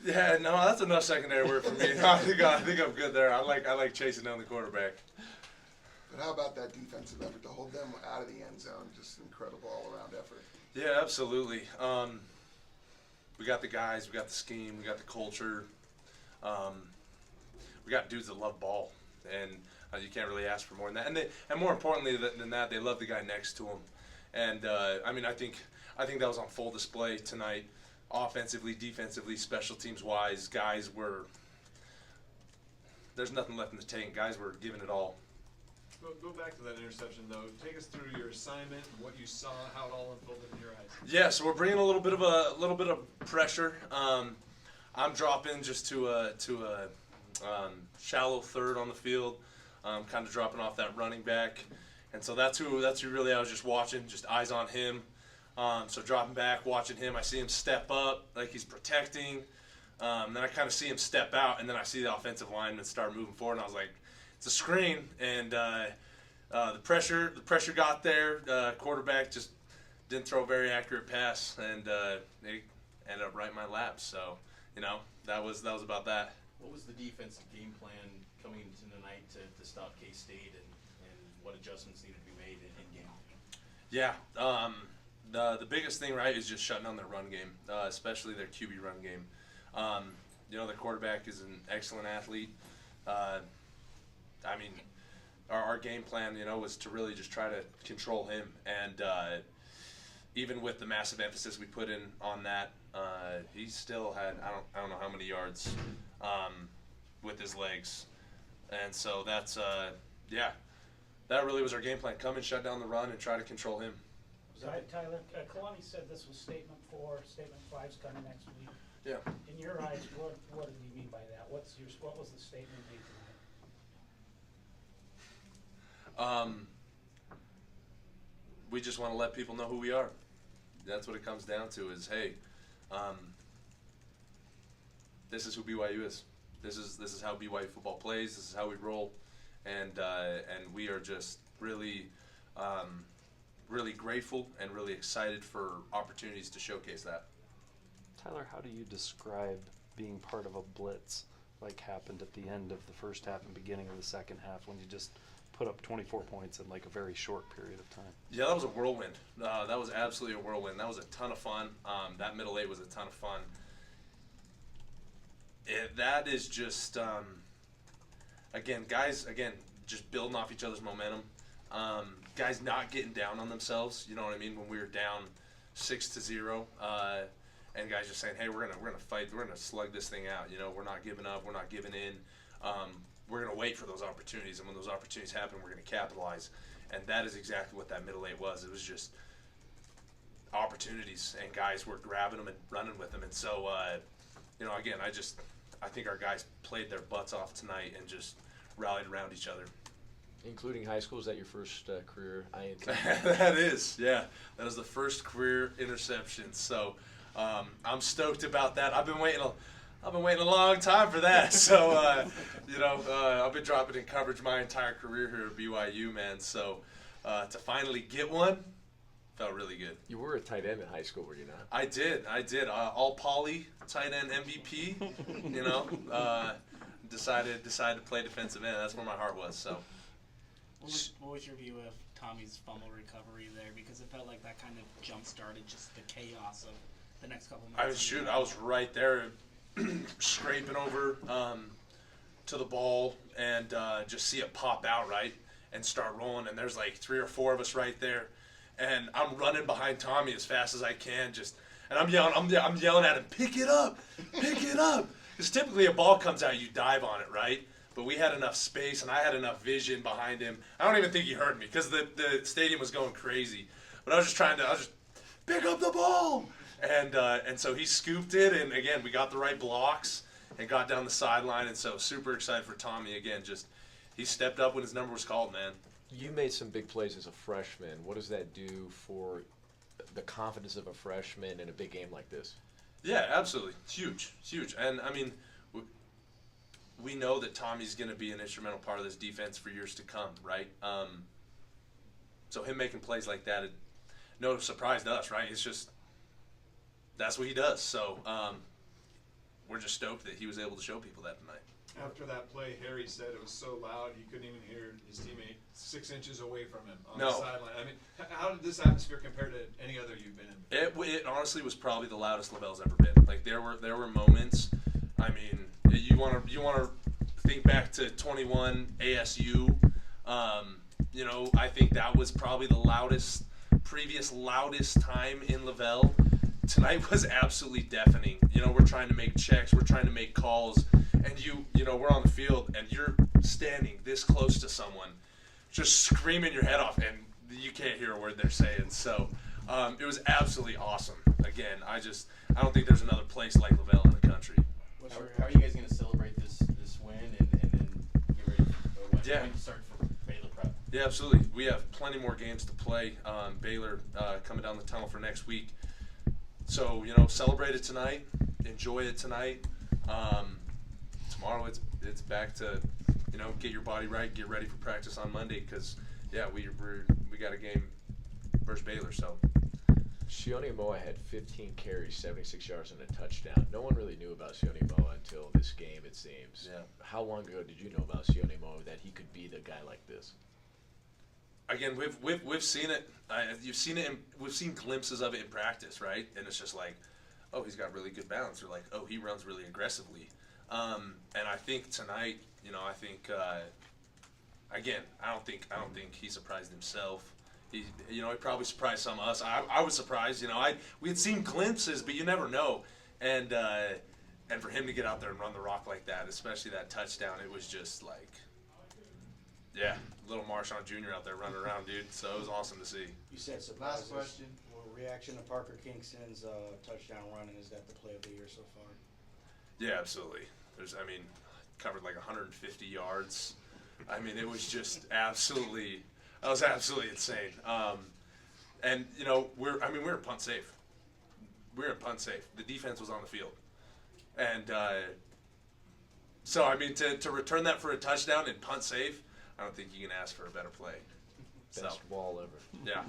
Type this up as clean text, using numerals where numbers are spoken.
Yeah, no, that's enough secondary work for me. I think I'm good there. I like chasing down the quarterback. But how about that defensive effort to hold them out of the end zone? Just incredible all-around effort. Yeah, absolutely. We got the guys, we got the scheme, we got the culture. We got dudes that love ball, and you can't really ask for more than that. And more importantly than that, they love the guy next to them. And I think that was on full display tonight, offensively, defensively, special teams wise. Guys were there's nothing left in the tank. Guys were giving it all. Go back to that interception, though. Take us through your assignment, what you saw, how it all unfolded in your eyes. Yeah, so we're bringing a little bit of pressure. I'm dropping just to a shallow third on the field, kind of dropping off that running back, and so that's who really I was just watching, just eyes on him. So dropping back, watching him, I see him step up like he's protecting. Then I kind of see him step out, and then I see the offensive lineman start moving forward, and I was like, it's a screen, and the pressure got there. Quarterback just didn't throw a very accurate pass, and they ended up right in my lap. So, that was about that. What was the defensive game plan coming into tonight to stop K-State, and what adjustments needed to be made in game? Yeah, the biggest thing, right, is just shutting down their run game, especially their QB run game. The quarterback is an excellent athlete. Our game plan, was to really just try to control him, and even with the massive emphasis we put in on that, he still had I don't know how many yards with his legs, and so that's that really was our game plan: come and shut down the run and try to control him. Tyler, Kalani said this was statement 4, statement 5's coming next week. Yeah. In your eyes, what did he mean by that? What was the statement made tonight? We just want to let people know who we are. That's what it comes down to is, hey, this is who BYU is. This is how BYU football plays. This is how we roll. And we are just really, really grateful and really excited for opportunities to showcase that. Tyler, how do you describe being part of a blitz like happened at the end of the first half and beginning of the second half when you just put up 24 points in like a very short period of time? Yeah, that was a whirlwind. That was absolutely a whirlwind. That was a ton of fun. That middle eight was a ton of fun. That is just, guys, just building off each other's momentum. Guys not getting down on themselves, you know what I mean, when we were down 6-0. And guys just saying, hey, we're gonna fight, we're gonna slug this thing out. We're not giving up, we're not giving in. We're gonna wait for those opportunities, and when those opportunities happen, we're gonna capitalize. And that is exactly what that middle eight was. It was just opportunities, and guys were grabbing them and running with them. And so, I think our guys played their butts off tonight and just rallied around each other. Including high school, is that your first career INT? That is, yeah. That was the first career interception. So I'm stoked about that. I've been waiting a long time for that. So I've been dropping in coverage my entire career here at BYU, man. So to finally get one felt really good. You were a tight end in high school, were you not? I did. All poly tight end MVP. Decided to play defensive end. That's where my heart was. So. What was your view of Tommy's fumble recovery there? Because it felt like that kind of jump-started just the chaos of the next couple minutes. I was right there scraping over to the ball and just see it pop out, right, and start rolling. And there's like 3 or 4 of us right there. And I'm running behind Tommy as fast as I can, and I'm yelling at him, pick it up. Because typically a ball comes out, you dive on it, right? But we had enough space, and I had enough vision behind him. I don't even think he heard me because the stadium was going crazy. But I was just pick up the ball. And so he scooped it, and again, we got the right blocks and got down the sideline. And so super excited for Tommy again. Just he stepped up when his number was called, man. You made some big plays as a freshman. What does that do for the confidence of a freshman in a big game like this? Yeah, absolutely. It's huge. And, we know that Tommy's going to be an instrumental part of this defense for years to come, right? So him making plays like that, no surprise to us, right? It's just that's what he does. So we're we're just stoked that he was able to show people that tonight. After that play, Harry said it was so loud he couldn't even hear his teammate 6 inches away from him on the No. sideline. I mean, how did this atmosphere compare to any other you've been in? It honestly was probably the loudest LaVell's ever been. Like there were moments. I mean, you want to think back to 21 ASU. You know, I think that was probably the previous loudest time in LaVell. Tonight was absolutely deafening. You know, we're trying to make checks, we're trying to make calls, and you know, we're on the field and you're standing this close to someone, just screaming your head off, and you can't hear a word they're saying. So it was absolutely awesome. Again, I don't think there's another place like LaVell in the country. How are you guys going to celebrate this win and then get ready for Yeah. when you start for Baylor prep? Yeah, absolutely. We have plenty more games to play. Baylor coming down the tunnel for next week. So, you know, celebrate it tonight. Enjoy it tonight. Tomorrow it's back to, you know, get your body right, get ready for practice on Monday because, yeah, we got a game versus Baylor. So. Sione Moa had 15 carries, 76 yards, and a touchdown. No one really knew about Sione Moa until this game, it seems. Yeah. How long ago did you know about Sione Moa that he could be the guy like this? Again, we've seen it. You've seen it. We've seen glimpses of it in practice, right? And it's just like, oh, he's got really good balance. Or like, oh, he runs really aggressively. And I think tonight, you know, again, I don't think he surprised himself. He probably surprised some of us. I was surprised. You know, we had seen glimpses, but you never know. And for him to get out there and run the rock like that, especially that touchdown, it was just like, yeah, little Marshawn Jr. out there running around, dude. So it was awesome to see. You said surprises. Last question. Well, reaction to Parker Kingston's touchdown run, and is that the play of the year so far? Yeah, absolutely. Covered like 150 yards. I mean, it was just absolutely. That was absolutely insane. And you know, we were punt safe. We were in punt safe. The defense was on the field, and so I mean, to return that for a touchdown and punt safe, I don't think you can ask for a better play. Best ball ever. Yeah.